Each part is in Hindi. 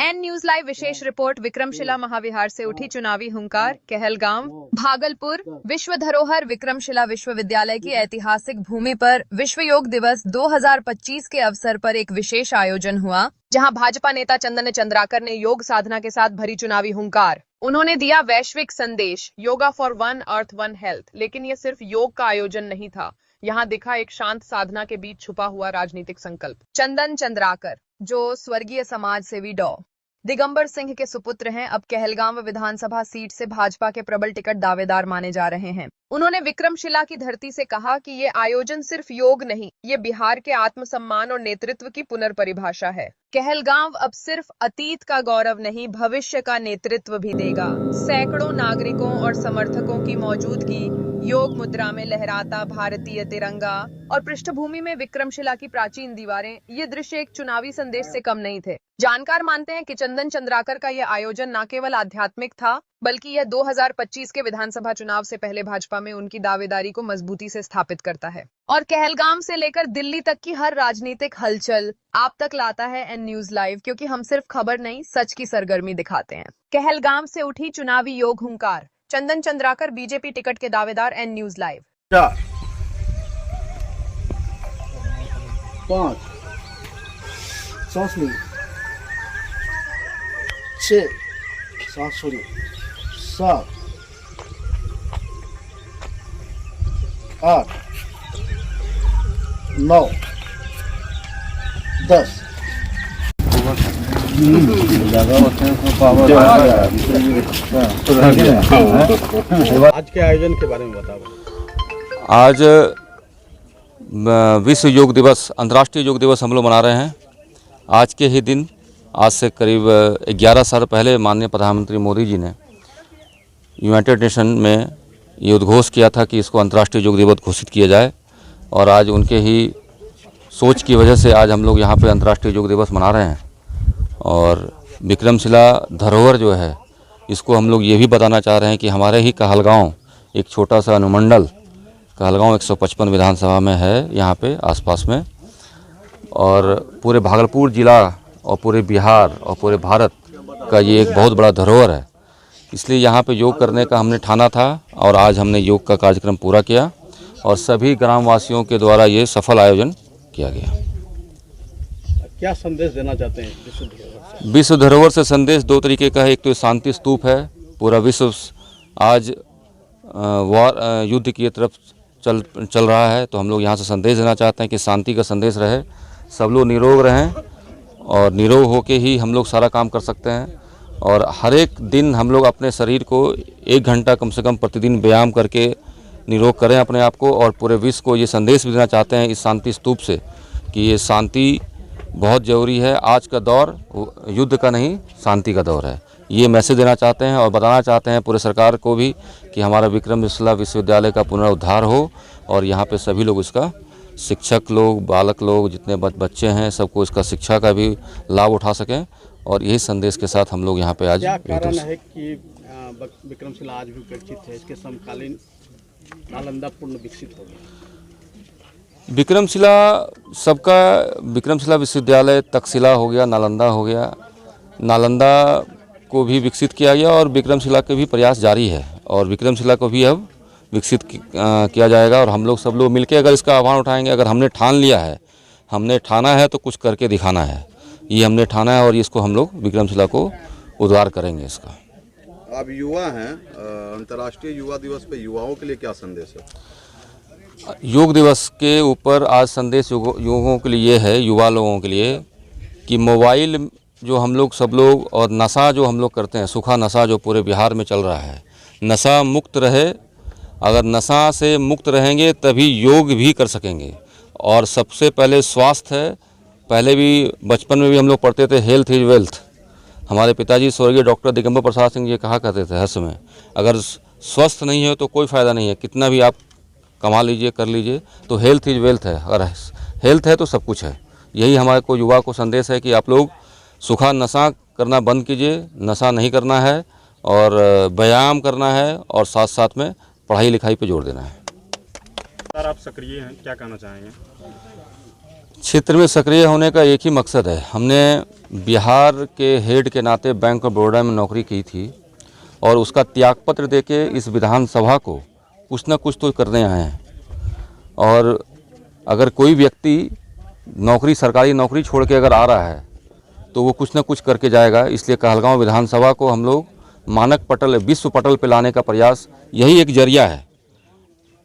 एन न्यूज लाइव विशेष रिपोर्ट। विक्रमशिला महाविहार से उठी चुनावी हुंकार। कहलगांव, भागलपुर। विश्व धरोहर विक्रमशिला विश्वविद्यालय की ऐतिहासिक भूमि पर विश्व योग दिवस 2025 के अवसर पर एक विशेष आयोजन हुआ, जहां भाजपा नेता चंदन चंद्राकर ने योग साधना के साथ भरी चुनावी हुंकार। उन्होंने दिया वैश्विक संदेश, yoga for one earth one health. लेकिन ये सिर्फ योग का आयोजन नहीं था, यहाँ दिखा एक शांत साधना के बीच छुपा हुआ राजनीतिक संकल्प। चंदन चंद्राकर, जो स्वर्गीय समाज सेवी डॉ. दिगंबर सिंह के सुपुत्र हैं, अब कहलगांव विधानसभा सीट से भाजपा के प्रबल टिकट दावेदार माने जा रहे हैं। उन्होंने विक्रमशिला की धरती से कहा कि ये आयोजन सिर्फ योग नहीं, ये बिहार के आत्मसम्मान और नेतृत्व की पुनर्परिभाषा है। कहलगांव अब सिर्फ अतीत का गौरव नहीं, भविष्य का नेतृत्व भी देगा। सैकड़ों नागरिकों और समर्थकों की मौजूदगी, योग मुद्रा में लहराता भारतीय तिरंगा और पृष्ठभूमि में विक्रमशिला की प्राचीन दीवारें, ये दृश्य एक चुनावी संदेश से कम नहीं थे। जानकार मानते हैं कि चंदन चंद्राकर का यह आयोजन न केवल आध्यात्मिक था, बल्कि यह 2025 के विधानसभा चुनाव से पहले भाजपा में उनकी दावेदारी को मजबूती से स्थापित करता है और कहलगांव से लेकर दिल्ली तक की हर राजनीतिक हलचल आप तक लाता है एन न्यूज लाइव, क्योंकि हम सिर्फ खबर नहीं, सच की सरगर्मी दिखाते हैं। कहलगांव से उठी चुनावी योग हुंकार। चंदन चंद्राकर बीजेपी टिकट के दावेदार, एन न्यूज लाइव। 5 सांस ली, 6 सांस छोड़िए, 7 8 9 10। आज के आयोजन के बारे में बताओ। आज विश्व योग दिवस, अंतर्राष्ट्रीय योग दिवस हम लोग मना रहे हैं। आज के ही दिन, आज से करीब 11 साल पहले माननीय प्रधानमंत्री मोदी जी ने यूनाइटेड नेशन में ये उद्घोष किया था कि इसको अंतर्राष्ट्रीय योग दिवस घोषित किया जाए, और आज उनके ही सोच की वजह से आज हम लोग यहाँ पे अंतर्राष्ट्रीय योग दिवस मना रहे हैं। और विक्रमशिला धरोहर जो है, इसको हम लोग ये भी बताना चाह रहे हैं कि हमारे ही कहलगांव, एक छोटा सा अनुमंडल कहलगांव 155 विधानसभा में है, यहाँ पे आसपास में, और पूरे भागलपुर जिला और पूरे बिहार और पूरे भारत का ये एक बहुत बड़ा धरोहर है। इसलिए यहाँ पे योग करने का हमने ठाना था, और आज हमने योग का कार्यक्रम पूरा किया और सभी ग्रामवासियों के द्वारा ये सफल आयोजन किया गया। क्या संदेश देना चाहते हैं विश्व धरोहर से? विश्व धरोहर से संदेश दो तरीके का है। एक तो शांति स्तूप है, पूरा विश्व आज युद्ध की तरफ चल रहा है, तो हम लोग यहाँ से संदेश देना चाहते हैं कि शांति का संदेश रहे, सब लोग निरोग रहें, और निरोग होके ही हम लोग सारा काम कर सकते हैं। और हर एक दिन हम लोग अपने शरीर को 1 घंटा कम से कम प्रतिदिन व्यायाम करके निरोग करें अपने आप को, और पूरे विश्व को ये संदेश भी देना चाहते हैं इस शांति स्तूप से कि ये शांति बहुत ज़रूरी है। आज का दौर युद्ध का नहीं, शांति का दौर है। ये मैसेज देना चाहते हैं और बताना चाहते हैं पूरे सरकार को भी कि हमारा विक्रमशिला विश्वविद्यालय का पुनरुद्धार हो, और यहाँ पे सभी लोग इसका, शिक्षक लोग, बालक लोग, जितने बच्चे हैं, सबको इसका शिक्षा का भी लाभ उठा सकें। और यही संदेश के साथ हम लोग यहाँ पे आज। क्या कारण है कि विक्रमशिला आज भी उपेक्षित है? इसके समकालीन नालंदा पूर्ण विकसित हो गया। विक्रमशिला सबका, विक्रमशिला विश्वविद्यालय तक्षशिला हो गया, नालंदा हो गया, नालंदा को भी विकसित किया गया, और विक्रमशिला के भी प्रयास जारी है, और विक्रमशिला को भी अब विकसित किया जाएगा। और हम लोग सब लोग मिलकर अगर इसका आह्वान उठाएंगे, अगर हमने ठान लिया है, हमने ठाना है तो कुछ करके दिखाना है, ये हमने ठाना है, और इसको हम लोग विक्रमशिला को उद्धार करेंगे इसका। आप युवा हैं, अंतर्राष्ट्रीय युवा दिवस पे युवाओं के लिए क्या संदेश है? योग दिवस के ऊपर आज संदेश युवाओं के लिए है, युवा लोगों के लिए, कि मोबाइल जो हम लोग सब लोग, और नशा जो हम लोग करते हैं, सूखा नशा जो पूरे बिहार में चल रहा है, नशा मुक्त रहे। अगर नशा से मुक्त रहेंगे तभी योग भी कर सकेंगे। और सबसे पहले स्वास्थ्य है। पहले भी बचपन में भी हम लोग पढ़ते थे, हेल्थ इज वेल्थ। हमारे पिताजी स्वर्गीय डॉक्टर दिगंबर प्रसाद सिंह जी कहा करते थे हर समय, अगर स्वस्थ नहीं है तो कोई फ़ायदा नहीं है, कितना भी आप कमा लीजिए, कर लीजिए, तो हेल्थ इज वेल्थ है। अगर हेल्थ है तो सब कुछ है। यही हमारे को युवा को संदेश है कि आप लोग सूखा नशा करना बंद कीजिए, नशा नहीं करना है, और व्यायाम करना है, और साथ साथ में पढ़ाई लिखाई पे जोर देना है। सर, आप सक्रिय हैं, क्या कहना चाहेंगे? क्षेत्र में सक्रिय होने का एक ही मकसद है। हमने बिहार के हेड के नाते बैंक ऑफ बड़ौदा में नौकरी की थी और उसका त्यागपत्र देके इस विधानसभा को कुछ न कुछ तो करने आए हैं। और अगर कोई व्यक्ति नौकरी, सरकारी नौकरी छोड़ के अगर आ रहा है तो वो कुछ न कुछ करके जाएगा। इसलिए कहलगांव विधानसभा को हम लोग मानक पटल, विश्व पटल पे लाने का प्रयास, यही एक जरिया है,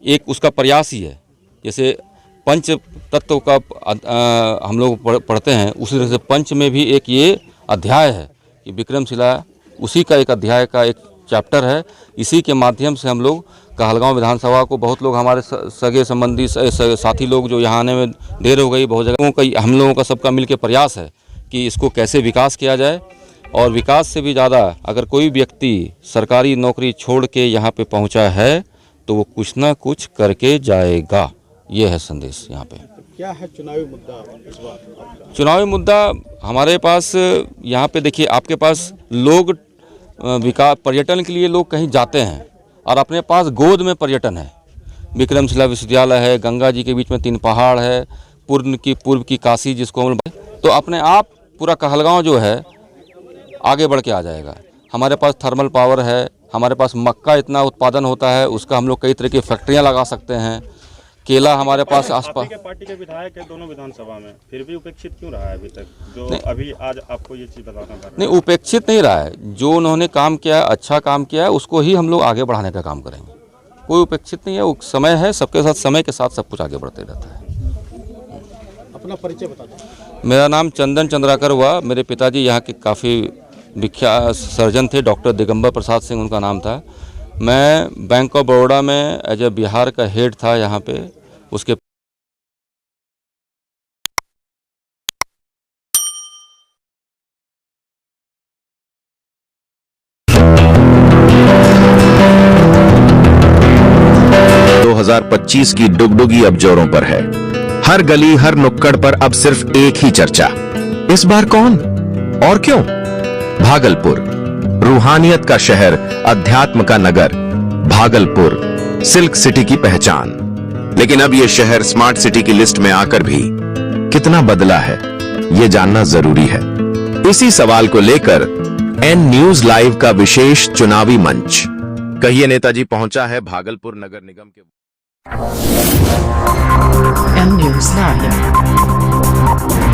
एक उसका प्रयास ही है। जैसे पंच तत्व का हम लोग पढ़ते हैं, उसी तरह से पंच में भी एक ये अध्याय है कि विक्रमशिला उसी का एक अध्याय का एक चैप्टर है। इसी के माध्यम से हम लोग कहलगांव विधानसभा को, बहुत लोग हमारे सगे संबंधी साथी लोग जो यहाँ आने में देर हो गई, बहुत जगहों का हम लोगों का सबका मिलकर प्रयास है कि इसको कैसे विकास किया जाए। और विकास से भी ज़्यादा अगर कोई व्यक्ति सरकारी नौकरी छोड़ के यहाँ पे पहुँचा है तो वो कुछ ना कुछ करके जाएगा। ये है संदेश यहाँ पे। क्या है चुनावी मुद्दा इस बार आपका? चुनावी मुद्दा हमारे पास यहाँ पे देखिए, आपके पास लोग विकास, पर्यटन के लिए लोग कहीं जाते हैं और अपने पास गोद में पर्यटन है। विक्रमशिला विश्वविद्यालय है, गंगा जी के बीच में 3 पहाड़ है, पूर्व की काशी जिसको हम, तो अपने आप पूरा कहलगांव जो है आगे बढ़ के आ जाएगा। हमारे पास थर्मल पावर है, हमारे पास मक्का इतना उत्पादन होता है, उसका हम लोग कई तरह की फैक्ट्रियाँ लगा सकते हैं। केला हमारे पास आसपास। पार्टी के विधायक है दोनों विधानसभा में, फिर भी उपेक्षित क्यों रहा है अभी तक, जो अभी आज आपको ये चीज़ बताना पड़ रहा है? नहीं, उपेक्षित नहीं रहा है। जो उन्होंने काम किया है, अच्छा काम किया है, उसको ही हम लोग आगे बढ़ाने का काम करेंगे। कोई उपेक्षित नहीं है, वो समय है, सबके साथ, समय के साथ सब कुछ आगे बढ़ते रहता है। अपना परिचय बता दें। मेरा नाम चंदन चंद्राकर हुआ। मेरे पिताजी यहाँ के काफ़ी विख्यात सर्जन थे, डॉक्टर दिगंबर प्रसाद सिंह उनका नाम था। मैं बैंक ऑफ बड़ौदा में एज ए बिहार का हेड था यहाँ पे। उसके की डुगडुगी अब जोरों पर है। हर गली, हर नुक्कड़ पर अब सिर्फ एक ही चर्चा। इस बार कौन और क्यों? भागलपुर, रूहानियत का शहर, अध्यात्म का नगर। भागलपुर सिल्क सिटी की पहचान। लेकिन अब यह शहर स्मार्ट सिटी की लिस्ट में आकर भी कितना बदला है, यह जानना जरूरी है। इसी सवाल को लेकर एन न्यूज लाइव का विशेष चुनावी मंच कहिए नेताजी पहुंचा है भागलपुर नगर निगम के। N News Live.